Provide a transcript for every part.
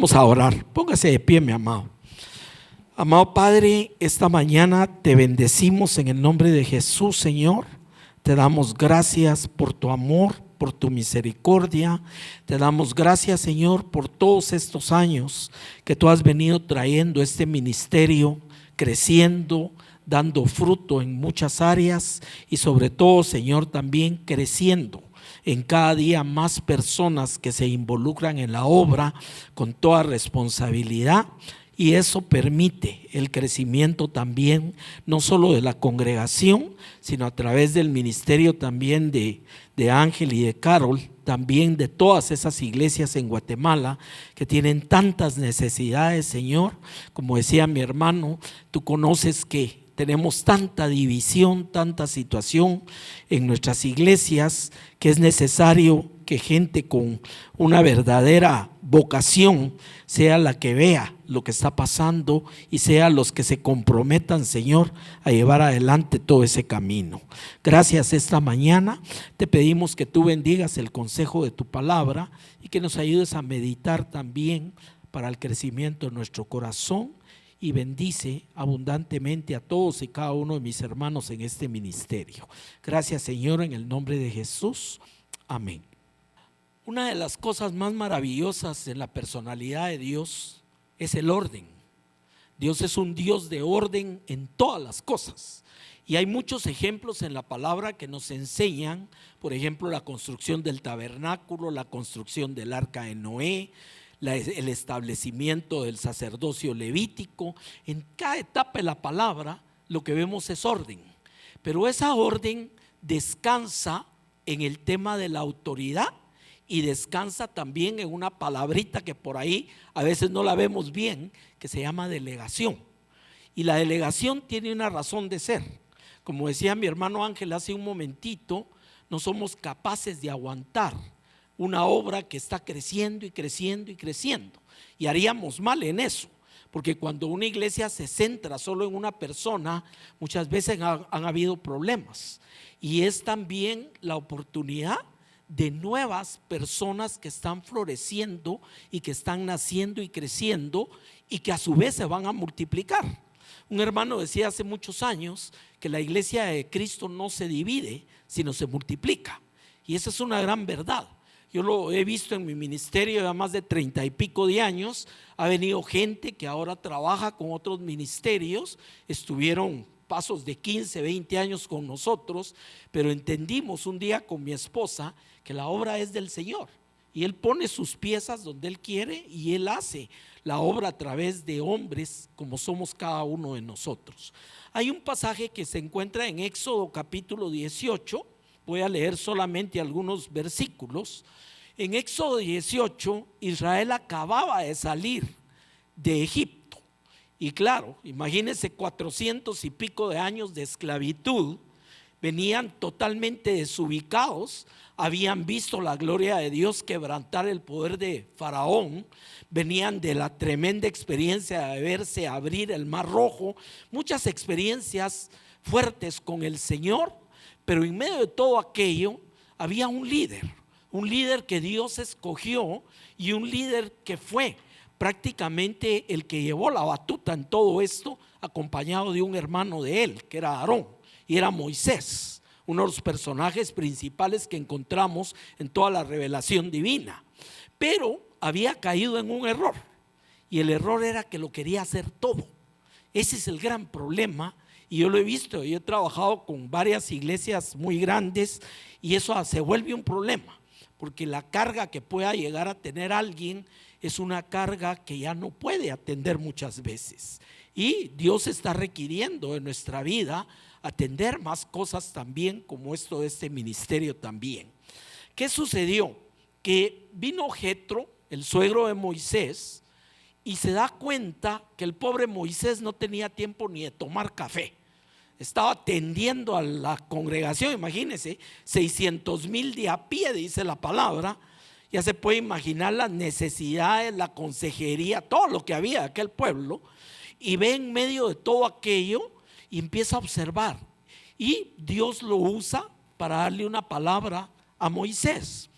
Vamos a orar. Póngase de pie, mi amado. Amado Padre, esta mañana te bendecimos en el nombre de Jesús, Señor. Te damos gracias por tu amor, por tu misericordia. Te damos gracias, Señor, por todos estos años que tú has venido trayendo este ministerio, creciendo, dando fruto en muchas áreas y sobre todo, Señor, también creciendo en cada día más personas que se involucran en la obra con toda responsabilidad. Y eso permite el crecimiento también, no solo de la congregación, sino a través del ministerio también de Ángel y de Carol, también de todas esas iglesias en Guatemala que tienen tantas necesidades, Señor. Como decía mi hermano, tú conoces que tenemos tanta división, tanta situación en nuestras iglesias, que es necesario que gente con una verdadera vocación sea la que vea lo que está pasando y sea los que se comprometan, Señor, a llevar adelante todo ese camino. Gracias esta mañana. Te pedimos que tú bendigas el consejo de tu palabra y que nos ayudes a meditar también para el crecimiento de nuestro corazón. Y bendice abundantemente a todos y cada uno de mis hermanos en este ministerio. Gracias, Señor, en el nombre de Jesús. Amén. Una de las cosas más maravillosas en la personalidad de Dios es el orden. Dios es un Dios de orden en todas las cosas. Y hay muchos ejemplos en la palabra que nos enseñan, por ejemplo, la construcción del tabernáculo, la construcción del arca de Noé, el establecimiento del sacerdocio levítico. En cada etapa de la palabra lo que vemos es orden, pero esa orden descansa en el tema de la autoridad y descansa también en una palabrita que por ahí a veces no la vemos bien, que se llama delegación. Y la delegación tiene una razón de ser. Como decía mi hermano Ángel hace un momentito, no somos capaces de aguantar una obra que está creciendo y creciendo y creciendo, y haríamos mal en eso, porque cuando una iglesia se centra solo en una persona, muchas veces han habido problemas, y es también la oportunidad de nuevas personas que están floreciendo y que están naciendo y creciendo y que a su vez se van a multiplicar. Un hermano decía hace muchos años que la iglesia de Cristo no se divide, sino se multiplica, y esa es una gran verdad. Yo lo he visto en mi ministerio de más de 30 y pico de años. Ha venido gente que ahora trabaja con otros ministerios, estuvieron pasos de 15, 20 años con nosotros, pero entendimos un día con mi esposa que la obra es del Señor y Él pone sus piezas donde Él quiere y Él hace la obra a través de hombres como somos cada uno de nosotros. Hay un pasaje que se encuentra en Éxodo capítulo 18. Voy a leer solamente algunos versículos. En Éxodo 18, Israel acababa de salir de Egipto. Y claro, imagínense 400 y pico de años de esclavitud. Venían totalmente desubicados. Habían visto la gloria de Dios quebrantar el poder de Faraón. Venían de la tremenda experiencia de verse abrir el Mar Rojo. Muchas experiencias fuertes con el Señor. Pero en medio de todo aquello había un líder que Dios escogió y un líder que fue prácticamente el que llevó la batuta en todo esto, acompañado de un hermano de él, que era Aarón, y era Moisés, uno de los personajes principales que encontramos en toda la revelación divina. Pero había caído en un error, y el error era que lo quería hacer todo. Ese es el gran problema. Y yo lo he visto, yo he trabajado con varias iglesias muy grandes y eso se vuelve un problema, porque la carga que pueda llegar a tener alguien es una carga que ya no puede atender muchas veces. Y Dios está requiriendo en nuestra vida atender más cosas también, como esto de este ministerio también. ¿Qué sucedió? Que vino Jetro, el suegro de Moisés, y se da cuenta que el pobre Moisés no tenía tiempo ni de tomar café. Estaba atendiendo a la congregación, imagínense, 600,000 de a pie, dice la palabra. Ya se puede imaginar las necesidades, la consejería, todo lo que había de aquel pueblo. Y ve en medio de todo aquello y empieza a observar. Y Dios lo usa para darle una palabra a Moisés.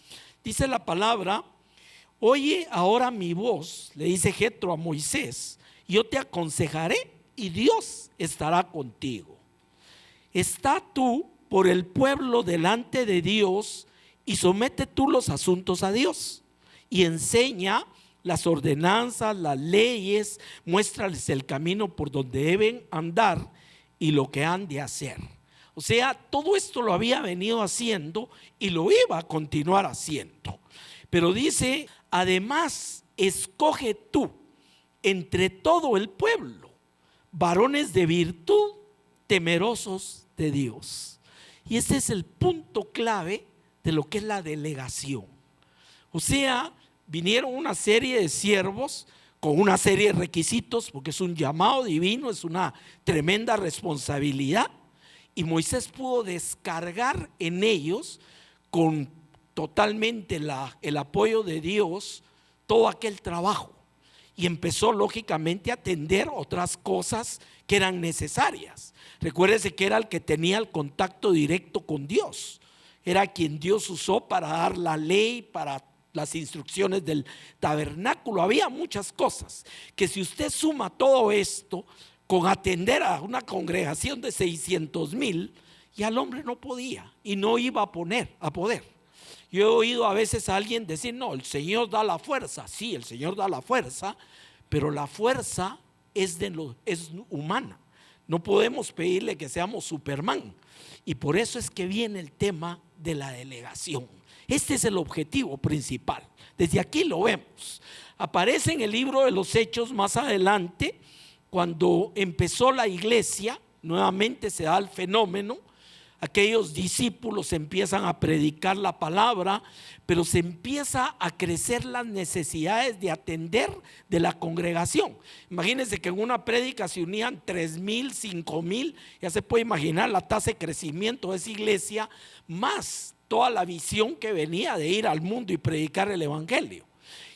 Dice la palabra: Oye ahora mi voz, le dice Jetro a Moisés, yo te aconsejaré y Dios estará contigo. Está tú por el pueblo delante de Dios y somete tú los asuntos a Dios y enseña las ordenanzas, las leyes, muéstrales el camino por donde deben andar y lo que han de hacer. O sea, todo esto lo había venido haciendo y lo iba a continuar haciendo. Pero dice, además, escoge tú entre todo el pueblo varones de virtud, temerosos de Dios. Y ese es el punto clave de lo que es la delegación. O sea, vinieron una serie de siervos con una serie de requisitos, porque es un llamado divino, es una tremenda responsabilidad, y Moisés pudo descargar en ellos con totalmente el apoyo de Dios todo aquel trabajo, y empezó lógicamente a atender otras cosas que eran necesarias. Recuérdese que era el que tenía el contacto directo con Dios, era quien Dios usó para dar la ley, para las instrucciones del tabernáculo. Había muchas cosas que, si usted suma todo esto con atender a una congregación de 600,000, ya el hombre no podía y no iba a poder. Yo he oído a veces a alguien decir, no, el Señor da la fuerza. Sí, el Señor da la fuerza, pero la fuerza es humana. No podemos pedirle que seamos Superman. Y por eso es que viene el tema de la delegación. Este es el objetivo principal. Desde aquí lo vemos. Aparece en el libro de los Hechos más adelante, cuando empezó la iglesia, nuevamente se da el fenómeno. Aquellos discípulos empiezan a predicar la palabra, pero se empieza a crecer las necesidades de atender de la congregación. Imagínense que en una prédica se unían 3,000, 5,000, ya se puede imaginar la tasa de crecimiento de esa iglesia, más toda la visión que venía de ir al mundo y predicar el evangelio.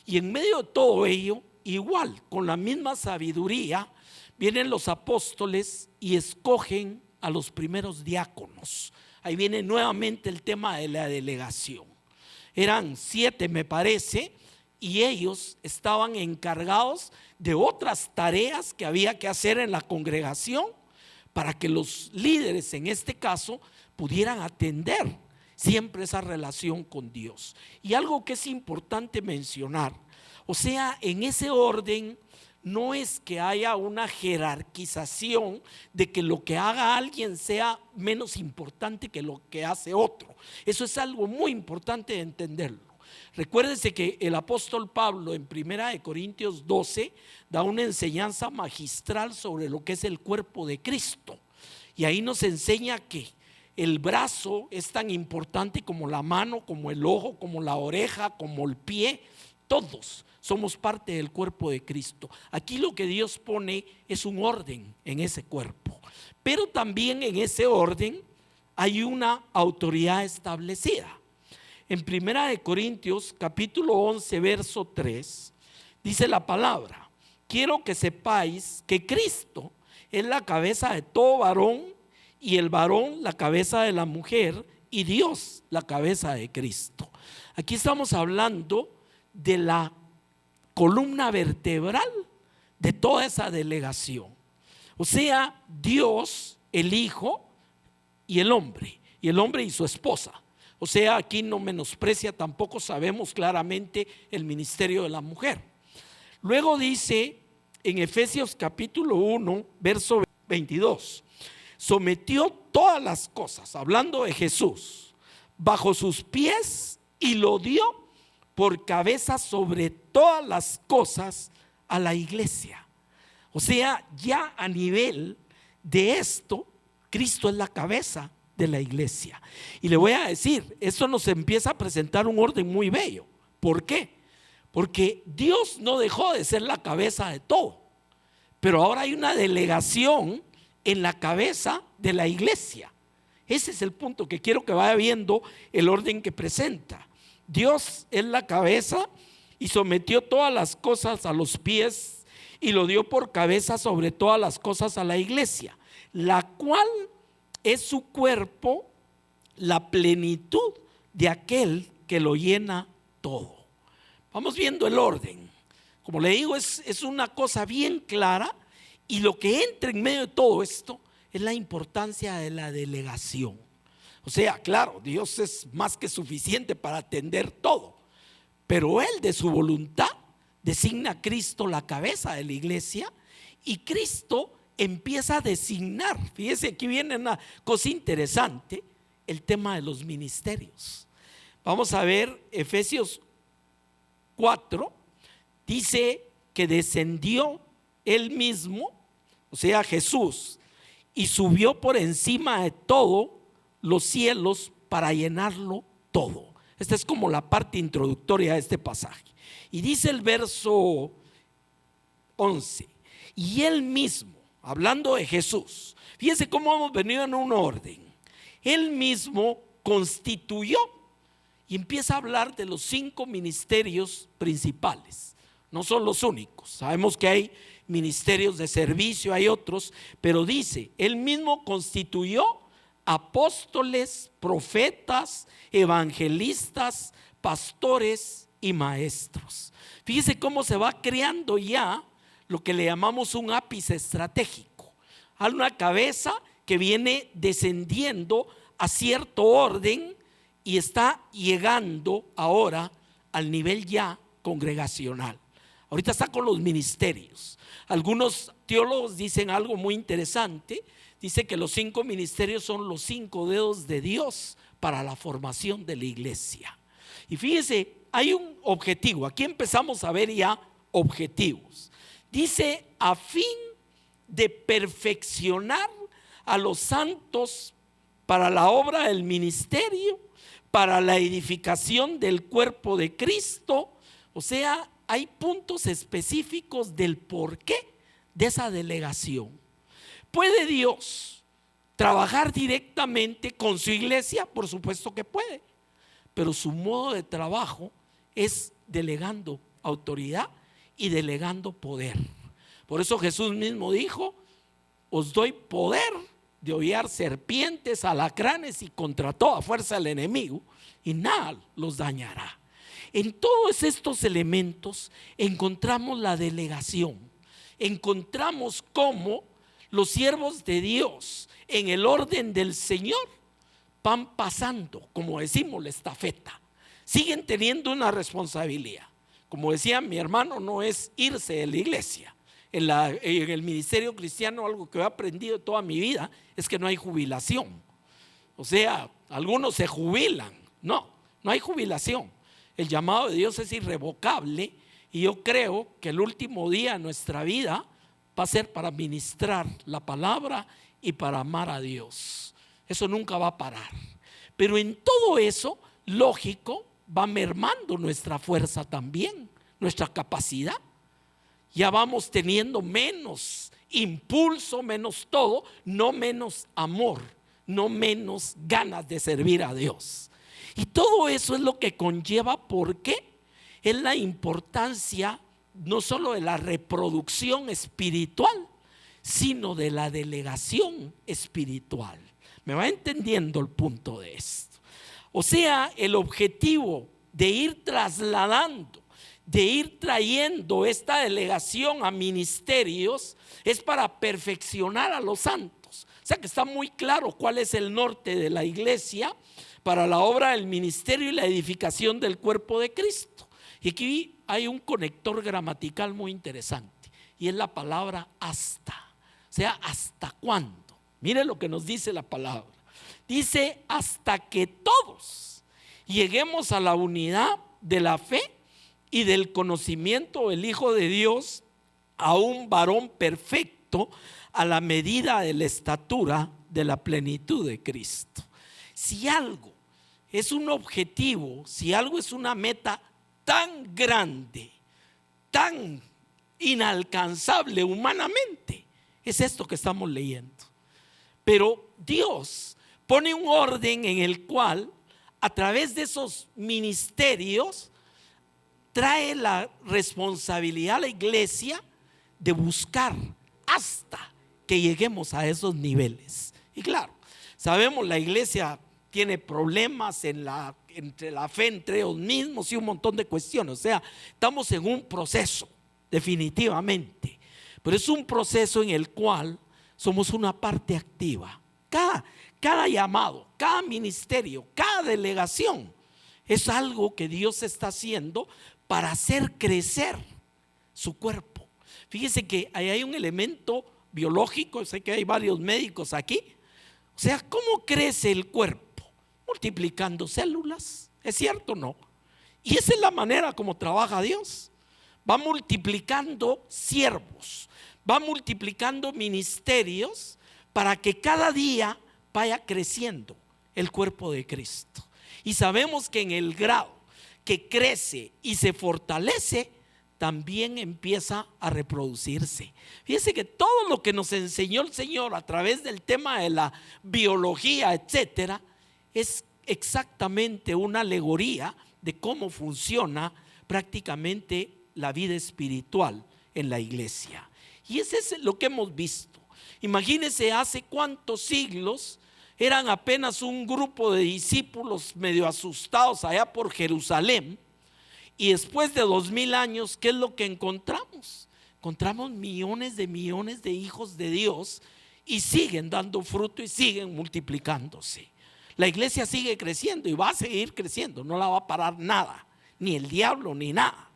Y en medio de todo ello, igual, con la misma sabiduría, vienen los apóstoles y escogen a los primeros diáconos. Ahí viene nuevamente el tema de la delegación. Eran 7, me parece, y ellos estaban encargados de otras tareas que había que hacer en la congregación para que los líderes, en este caso, pudieran atender siempre esa relación con Dios. Y algo que es importante mencionar, o sea, en ese orden no es que haya una jerarquización de que lo que haga alguien sea menos importante que lo que hace otro. Eso es algo muy importante de entenderlo. Recuérdense que el apóstol Pablo en 1 Corintios 12 da una enseñanza magistral sobre lo que es el cuerpo de Cristo, y ahí nos enseña que el brazo es tan importante como la mano, como el ojo, como la oreja, como el pie. Todos somos parte del cuerpo de Cristo. Aquí lo que Dios pone es un orden en ese cuerpo, pero también en ese orden hay una autoridad establecida. En 1 Corintios capítulo 11 verso 3 dice la palabra: quiero que sepáis que Cristo es la cabeza de todo varón, y el varón la cabeza de la mujer, y Dios la cabeza de Cristo. Aquí estamos hablando de la columna vertebral de toda esa delegación. O sea, Dios, el Hijo y el hombre y su esposa. O sea, aquí no menosprecia, tampoco sabemos claramente el ministerio de la mujer. Luego dice en Efesios capítulo 1 verso 22: sometió todas las cosas, hablando de Jesús, bajo sus pies y lo dio por cabeza sobre todas las cosas a la iglesia. O sea, ya a nivel de esto, Cristo es la cabeza de la iglesia. Y le voy a decir, esto nos empieza a presentar un orden muy bello. ¿Por qué? Porque Dios no dejó de ser la cabeza de todo, pero ahora hay una delegación en la cabeza de la iglesia. Ese es el punto que quiero que vaya viendo, el orden que presenta. Dios es la cabeza y sometió todas las cosas a los pies y lo dio por cabeza sobre todas las cosas a la iglesia, la cual es su cuerpo, la plenitud de aquel que lo llena todo. Vamos viendo el orden. Como le digo, es una cosa bien clara, y lo que entra en medio de todo esto es la importancia de la delegación. O sea, claro, Dios es más que suficiente para atender todo, pero Él de su voluntad designa a Cristo la cabeza de la iglesia, y Cristo empieza a designar. Fíjese, aquí viene una cosa interesante, el tema de los ministerios. Vamos a ver Efesios 4, dice que descendió Él mismo, o sea Jesús, y subió por encima de todo los cielos para llenarlo todo. Esta es como la parte introductoria de este pasaje. Y dice el verso 11, y Él mismo, hablando de Jesús, fíjense cómo hemos venido en un orden. Él mismo constituyó, y empieza a hablar de los 5 ministerios principales. No son los únicos, sabemos que hay ministerios de servicio, hay otros, pero dice, Él mismo constituyó apóstoles, profetas, evangelistas, pastores y maestros. Fíjese cómo se va creando ya lo que le llamamos un ápice estratégico. Hay una cabeza que viene descendiendo a cierto orden y está llegando ahora al nivel ya congregacional. Ahorita está con los ministerios. Algunos teólogos dicen algo muy interesante. Dice que los 5 ministerios son los 5 dedos de Dios para la formación de la iglesia. Y fíjese, hay un objetivo. Aquí empezamos a ver ya objetivos. Dice, a fin de perfeccionar a los santos para la obra del ministerio, para la edificación del cuerpo de Cristo. O sea, hay puntos específicos del porqué de esa delegación. ¿Puede Dios trabajar directamente con su iglesia? Por supuesto que puede, pero su modo de trabajo es delegando autoridad y delegando poder. Por eso Jesús mismo dijo, os doy poder de hollar serpientes, alacranes y contra toda fuerza del enemigo, y nada los dañará. En todos estos elementos encontramos la delegación, encontramos cómo los siervos de Dios en el orden del Señor van pasando, como decimos, la estafeta. Siguen teniendo una responsabilidad. Como decía mi hermano, no es irse de la iglesia. En el ministerio cristiano, algo que he aprendido toda mi vida es que no hay jubilación. O sea, algunos se jubilan. No hay jubilación. El llamado de Dios es irrevocable, y yo creo que el último día de nuestra vida va a ser para ministrar la palabra y para amar a Dios. Eso nunca va a parar. Pero en todo eso, lógico, va mermando nuestra fuerza también, nuestra capacidad. Ya vamos teniendo menos impulso, menos todo, no menos amor, no menos ganas de servir a Dios. Y todo eso es lo que conlleva, porque es la importancia no solo de la reproducción espiritual, sino de la delegación espiritual. ¿Me va entendiendo el punto de esto? O sea, el objetivo de ir trasladando, de ir trayendo esta delegación a ministerios, es para perfeccionar a los santos. O sea que está muy claro cuál es el norte de la iglesia para la obra del ministerio y la edificación del cuerpo de Cristo. Y aquí hay un conector gramatical muy interesante, y es la palabra hasta. O sea, ¿hasta cuándo? Mire lo que nos dice la palabra. Dice, hasta que todos lleguemos a la unidad de la fe y del conocimiento del Hijo de Dios, a un varón perfecto, a la medida de la estatura de la plenitud de Cristo. Si algo es un objetivo, si algo es una meta tan grande, tan inalcanzable humanamente, es esto que estamos leyendo. Pero Dios pone un orden en el cual, a través de esos ministerios, trae la responsabilidad a la iglesia de buscar hasta que lleguemos a esos niveles. Y claro, sabemos, la iglesia tiene problemas en entre la fe entre ellos mismos y un montón de cuestiones. O sea, estamos en un proceso, definitivamente. Pero es un proceso en el cual somos una parte activa. Cada llamado, cada ministerio, cada delegación es algo que Dios está haciendo para hacer crecer su cuerpo. Fíjese que ahí hay un elemento biológico, sé que hay varios médicos aquí. O sea, ¿cómo crece el cuerpo? Multiplicando células, ¿es cierto o no? Y esa es la manera como trabaja Dios. Va multiplicando siervos, va multiplicando ministerios para que cada día vaya creciendo el cuerpo de Cristo. Y sabemos que en el grado que crece y se fortalece, también empieza a reproducirse. Fíjense que todo lo que nos enseñó el Señor a través del tema de la biología, etcétera, es exactamente una alegoría de cómo funciona prácticamente la vida espiritual en la iglesia. Y eso es lo que hemos visto. Imagínense, hace cuántos siglos eran apenas un grupo de discípulos medio asustados allá por Jerusalén. Y después de 2000 años, ¿qué es lo que encontramos? Encontramos millones de hijos de Dios y siguen dando fruto y siguen multiplicándose. La iglesia sigue creciendo y va a seguir creciendo, no la va a parar nada, ni el diablo ni nada.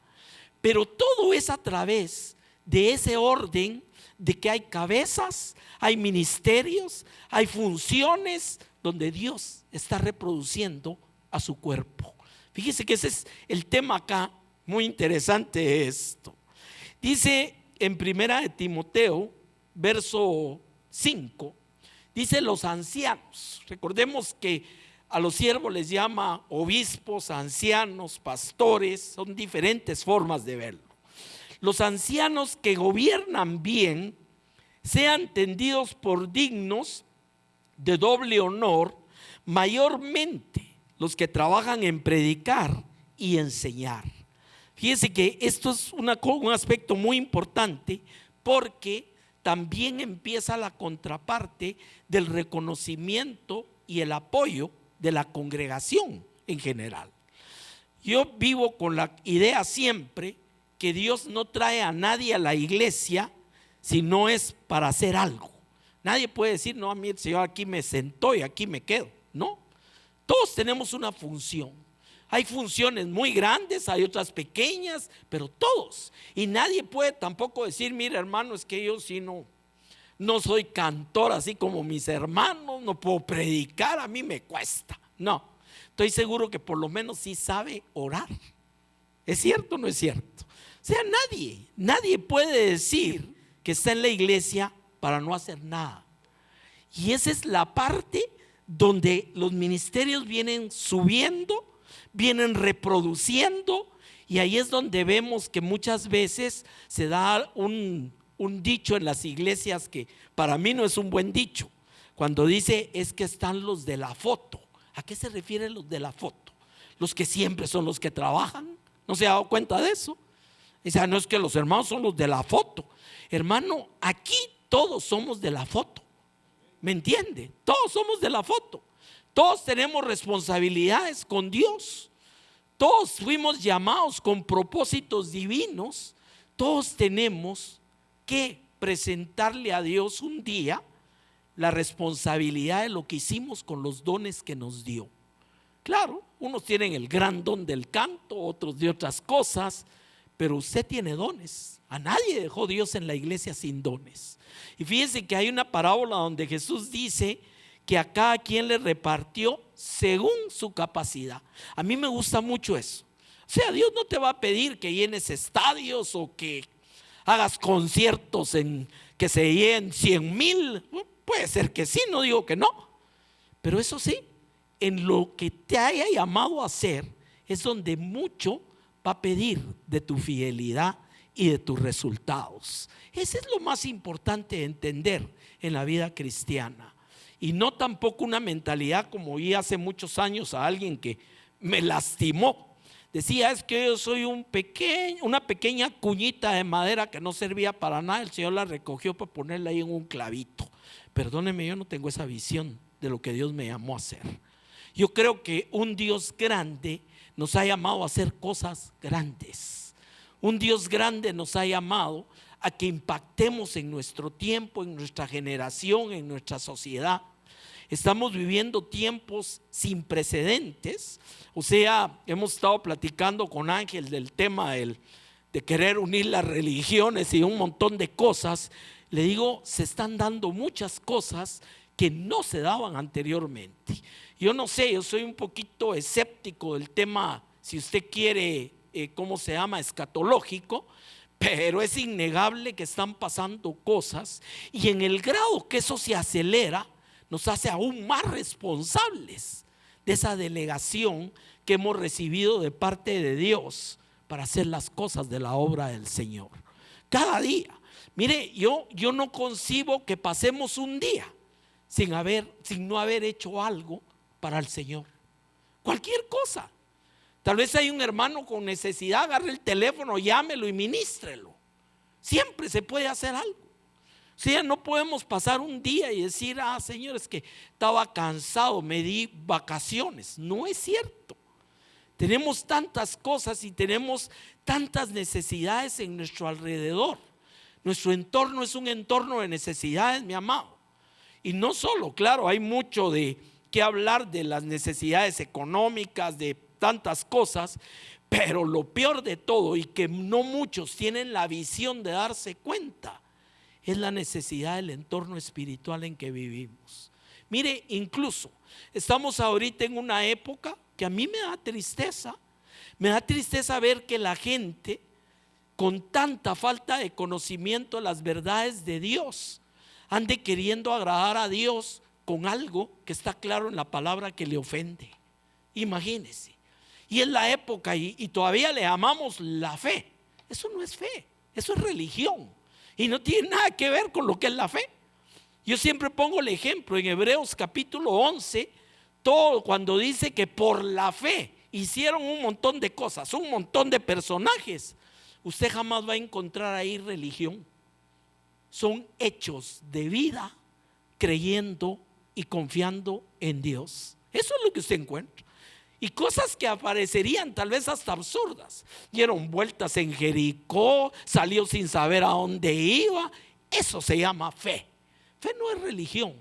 Pero todo es a través de ese orden de que hay cabezas, hay ministerios, hay funciones donde Dios está reproduciendo a su cuerpo. Fíjese que ese es el tema acá, muy interesante esto. Dice en primera de Timoteo, verso 5, dice los ancianos. Recordemos que a los siervos les llama obispos, ancianos, pastores, son diferentes formas de verlo. Los ancianos que gobiernan bien sean tendidos por dignos de doble honor, mayormente los que trabajan en predicar y enseñar. Fíjense que esto es un aspecto muy importante, porque también empieza la contraparte del reconocimiento y el apoyo de la congregación en general. Yo vivo con la idea siempre que Dios no trae a nadie a la iglesia si no es para hacer algo. Nadie puede decir, no, a mí el Señor aquí me sentó y aquí me quedo. No, todos tenemos una función. Hay funciones muy grandes, hay otras pequeñas, pero todos. Y nadie puede tampoco decir, mira hermano, es que yo sí no soy cantor así como mis hermanos, no puedo predicar, a mí me cuesta. No, estoy seguro que por lo menos sí sabe orar. ¿Es cierto o no es cierto? O sea, nadie puede decir que está en la iglesia para no hacer nada. Y esa es la parte donde los ministerios vienen subiendo, vienen reproduciendo, y ahí es donde vemos que muchas veces se da un dicho en las iglesias que para mí no es un buen dicho, cuando dice es que están los de la foto. ¿A qué se refieren los de la foto? Los que siempre son los que trabajan. ¿No se ha dado cuenta de eso? O sea, no es que los hermanos son los de la foto. Hermano, aquí todos somos de la foto. ¿Me entiende? Todos somos de la foto. Todos tenemos responsabilidades con Dios. Todos fuimos llamados con propósitos divinos. Todos tenemos que presentarle a Dios un día la responsabilidad de lo que hicimos con los dones que nos dio. Claro, unos tienen el gran don del canto, otros de otras cosas, pero usted tiene dones. A nadie dejó Dios en la iglesia sin dones. Y fíjense que hay una parábola donde Jesús dice que a cada quien le repartió según su capacidad. A mí me gusta mucho eso. O sea, Dios no te va a pedir que llenes estadios o que hagas conciertos en que se llenen 100,000. Puede ser que sí, no digo que no, pero eso sí, en lo que te haya llamado a hacer es donde mucho va a pedir de tu fidelidad y de tus resultados. Ese es lo más importante de entender en la vida cristiana, y no tampoco una mentalidad como oí hace muchos años a alguien que me lastimó. Decía, es que yo soy una pequeña cuñita de madera que no servía para nada, el Señor la recogió para ponerla ahí en un clavito. Perdóneme, yo no tengo esa visión de lo que Dios me llamó a hacer. Yo creo que un Dios grande nos ha llamado a hacer cosas grandes. Un Dios grande nos ha llamado a que impactemos en nuestro tiempo, en nuestra generación, en nuestra sociedad. Estamos viviendo tiempos sin precedentes. O sea, hemos estado platicando con Ángel del tema de querer unir las religiones y un montón de cosas. Le digo, se están dando muchas cosas que no se daban anteriormente. Yo no sé, yo soy un poquito escéptico del tema, si usted quiere, ¿cómo se llama? Escatológico, pero es innegable que están pasando cosas y en el grado que eso se acelera, nos hace aún más responsables de esa delegación que hemos recibido de parte de Dios para hacer las cosas de la obra del Señor. Cada día, mire, yo no concibo que pasemos un día sin no haber hecho algo para el Señor. Cualquier cosa. Tal vez hay un hermano con necesidad, agarre el teléfono, llámelo y ministrelo. Siempre se puede hacer algo. O sea, no podemos pasar un día y decir, Señor, es que estaba cansado, me di vacaciones. No es cierto. Tenemos tantas cosas y tenemos tantas necesidades en nuestro alrededor. Nuestro entorno es un entorno de necesidades, mi amado. Y no solo, claro, hay mucho de qué hablar de las necesidades económicas, de tantas cosas, pero lo peor de todo, y que no muchos tienen la visión de darse cuenta, es la necesidad del entorno espiritual en que vivimos. Mire, incluso estamos ahorita en una época que a mí me da tristeza ver que la gente, con tanta falta de conocimiento de las verdades de Dios, ande queriendo agradar a Dios con algo que está claro en la palabra que le ofende. Imagínese. Y es la época y todavía le llamamos la fe. Eso no es fe, eso es religión. Y no tiene nada que ver con lo que es la fe. Yo siempre pongo el ejemplo en Hebreos capítulo 11, todo cuando dice que por la fe hicieron un montón de cosas, un montón de personajes. Usted jamás va a encontrar ahí religión. Son hechos de vida creyendo y confiando en Dios. Eso es lo que usted encuentra. Y cosas que aparecerían tal vez hasta absurdas. Dieron vueltas en Jericó, salió sin saber a dónde iba. Eso se llama fe. Fe no es religión.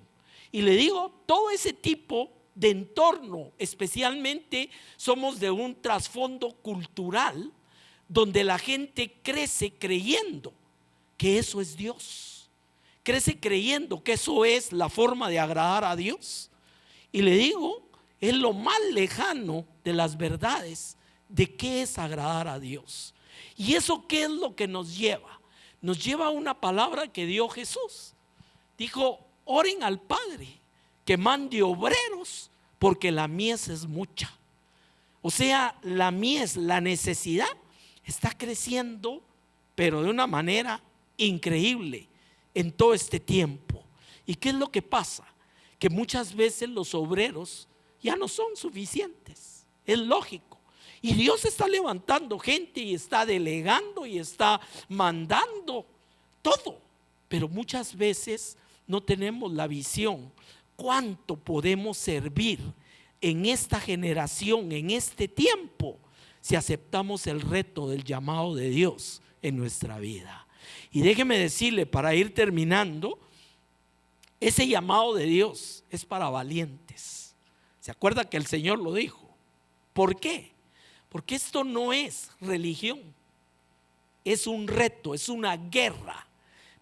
Y le digo, todo ese tipo de entorno, especialmente somos de un trasfondo cultural donde la gente crece creyendo que eso es Dios. Crece creyendo que eso es la forma de agradar a Dios. Y le digo, es lo más lejano de las verdades de qué es agradar a Dios. ¿Y eso qué es lo que nos lleva? Nos lleva a una palabra que dio Jesús. Dijo, oren al Padre que mande obreros porque la mies es mucha. O sea, la mies, la necesidad está creciendo, pero de una manera increíble en todo este tiempo. ¿Y qué es lo que pasa? Que muchas veces los obreros ya no son suficientes. Es lógico. Y Dios está levantando gente y está delegando y está mandando todo. Pero muchas veces no tenemos la visión cuánto podemos servir en esta generación, en este tiempo, si aceptamos el reto del llamado de Dios en nuestra vida. Y déjeme decirle, para ir terminando, ese llamado de Dios es para valientes. ¿Se acuerda que el Señor lo dijo? ¿Por qué? Porque esto no es religión, es un reto, es una guerra.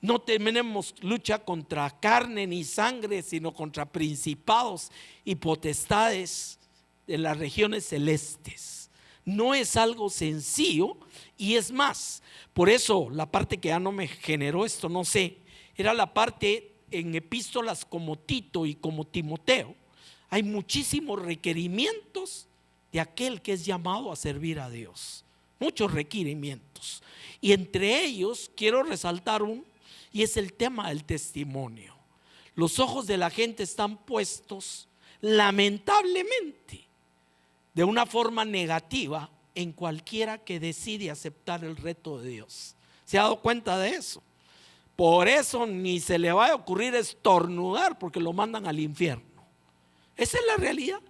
No tenemos lucha contra carne ni sangre, sino contra principados y potestades de las regiones celestes. No es algo sencillo, y es más, por eso la parte que ya no me generó esto, no sé, era la parte en epístolas como Tito y como Timoteo. Hay muchísimos requerimientos de aquel que es llamado a servir a Dios. Muchos requerimientos. Y entre ellos quiero resaltar uno, y es el tema del testimonio. Los ojos de la gente están puestos, lamentablemente, de una forma negativa en cualquiera que decide aceptar el reto de Dios. ¿Se ha dado cuenta de eso? Por eso ni se le va a ocurrir estornudar, porque lo mandan al infierno. Esa es la realidad.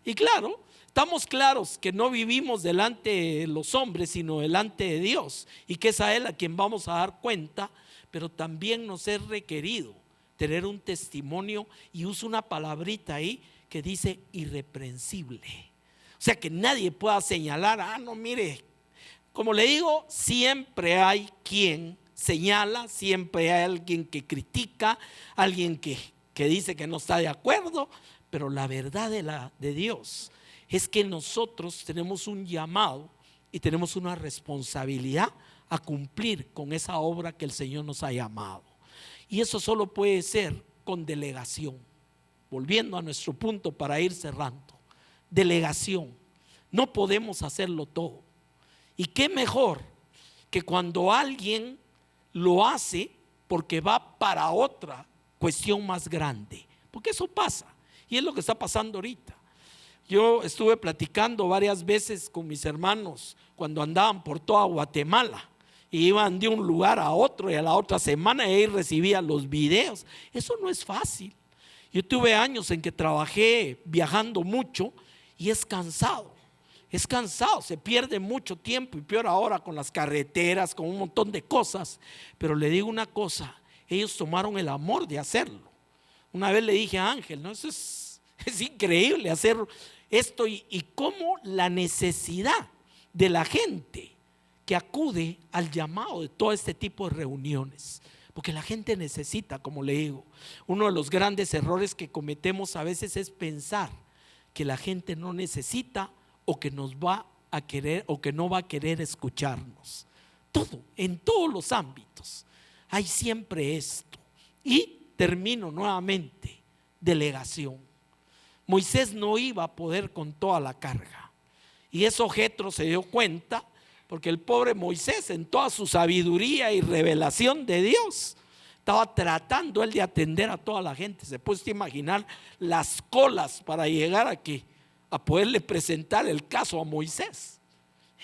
Y claro, estamos claros que no vivimos delante de los hombres, sino delante de Dios, y que es a Él a quien vamos a dar cuenta, pero también nos es requerido tener un testimonio, y uso una palabrita ahí que dice irreprensible. O sea, que nadie pueda señalar, no, mire, como le digo, siempre hay quien señala, siempre hay alguien que critica, alguien que dice que no está de acuerdo, pero la verdad de Dios es que nosotros tenemos un llamado y tenemos una responsabilidad a cumplir con esa obra que el Señor nos ha llamado. Y eso solo puede ser con delegación. Volviendo a nuestro punto para ir cerrando, delegación. No podemos hacerlo todo. Y qué mejor que cuando alguien lo hace porque va para otra cuestión más grande, porque eso pasa, y es lo que está pasando ahorita. Yo estuve platicando varias veces con mis hermanos cuando andaban por toda Guatemala y iban de un lugar a otro, y a la otra semana ahí recibían los videos. Eso no es fácil. Yo tuve años en que trabajé viajando mucho y es cansado, se pierde mucho tiempo, y peor ahora con las carreteras, con un montón de cosas. Pero le digo una cosa, ellos tomaron el amor de hacerlo. Una vez le dije a Ángel, no, eso es increíble hacer esto, y cómo la necesidad de la gente que acude al llamado de todo este tipo de reuniones, porque la gente necesita, como le digo. Uno de los grandes errores que cometemos a veces es pensar que la gente no necesita, o que nos va a querer, o que no va a querer escucharnos. Todo, en todos los ámbitos hay siempre esto. Y termino nuevamente, delegación. Moisés no iba a poder con toda la carga, y eso Jetro se dio cuenta, porque el pobre Moisés, en toda su sabiduría y revelación de Dios, estaba tratando él de atender a toda la gente. Se puede imaginar las colas para llegar aquí a poderle presentar el caso a Moisés.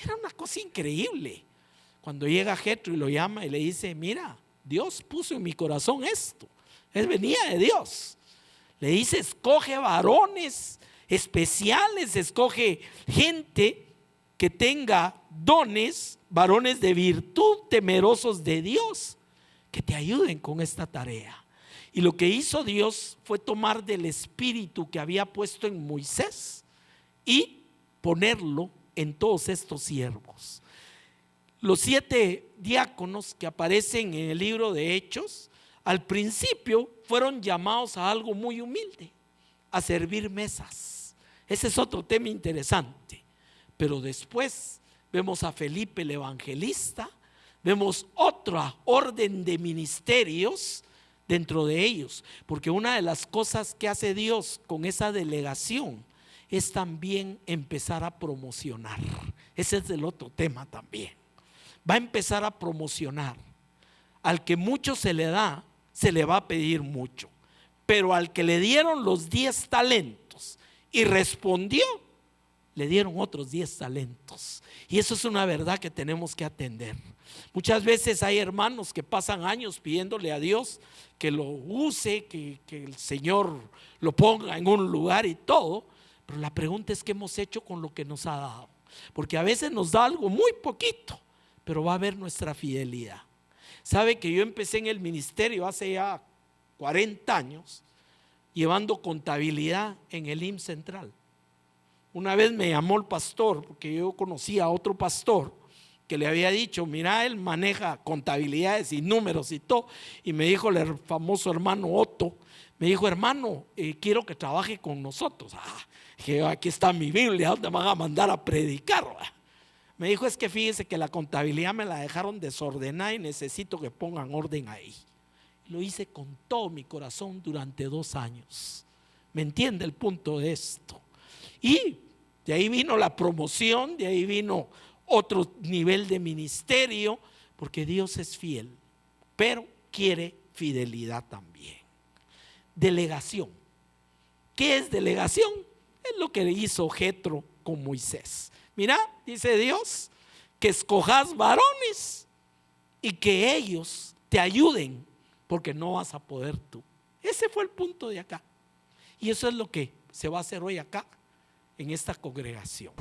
Era una cosa increíble. Cuando llega Jetro y lo llama y le dice, mira, Dios puso en mi corazón esto, venía de Dios. Le dice, escoge varones especiales, escoge gente que tenga dones, varones de virtud, temerosos de Dios, que te ayuden con esta tarea. Y lo que hizo Dios fue tomar del espíritu que había puesto en Moisés y ponerlo en todos estos siervos. Los 7 diáconos que aparecen en el libro de Hechos, al principio fueron llamados a algo muy humilde, a servir mesas. Ese es otro tema interesante. Pero después vemos a Felipe el evangelista, vemos otra orden de ministerios dentro de ellos, porque una de las cosas que hace Dios con esa delegación es también empezar a promocionar. Ese es el otro tema también. Va a empezar a promocionar. Al que mucho se le da, se le va a pedir mucho, pero al que le dieron los 10 talentos y respondió, le dieron otros 10 talentos. Y eso es una verdad que tenemos que atender. Muchas veces hay hermanos que pasan años pidiéndole a Dios que lo use, que el Señor lo ponga en un lugar y todo, pero la pregunta es: ¿qué hemos hecho con lo que nos ha dado? Porque a veces nos da algo muy poquito, pero va a ver nuestra fidelidad. Sabe que yo empecé en el ministerio hace ya 40 años llevando contabilidad en el IMSS Central. Una vez me llamó el pastor, porque yo conocía a otro pastor que le había dicho, mira, él maneja contabilidades y números y todo, y me dijo el famoso hermano Otto, me dijo, hermano, quiero que trabaje con nosotros. Dije, aquí está mi Biblia, ¿dónde me van a mandar a predicar? Me dijo, es que fíjese que la contabilidad me la dejaron desordenada y necesito que pongan orden ahí. Lo hice con todo mi corazón durante 2 años. ¿Me entiende el punto de esto? Y de ahí vino la promoción, de ahí vino otro nivel de ministerio, porque Dios es fiel, pero quiere fidelidad también. Delegación. ¿Qué es delegación? Es lo que hizo Jetro con Moisés. Mira, dice Dios, que escojas varones y que ellos te ayuden, porque no vas a poder tú. Ese fue el punto de acá. Y eso es lo que se va a hacer hoy acá, en esta congregación.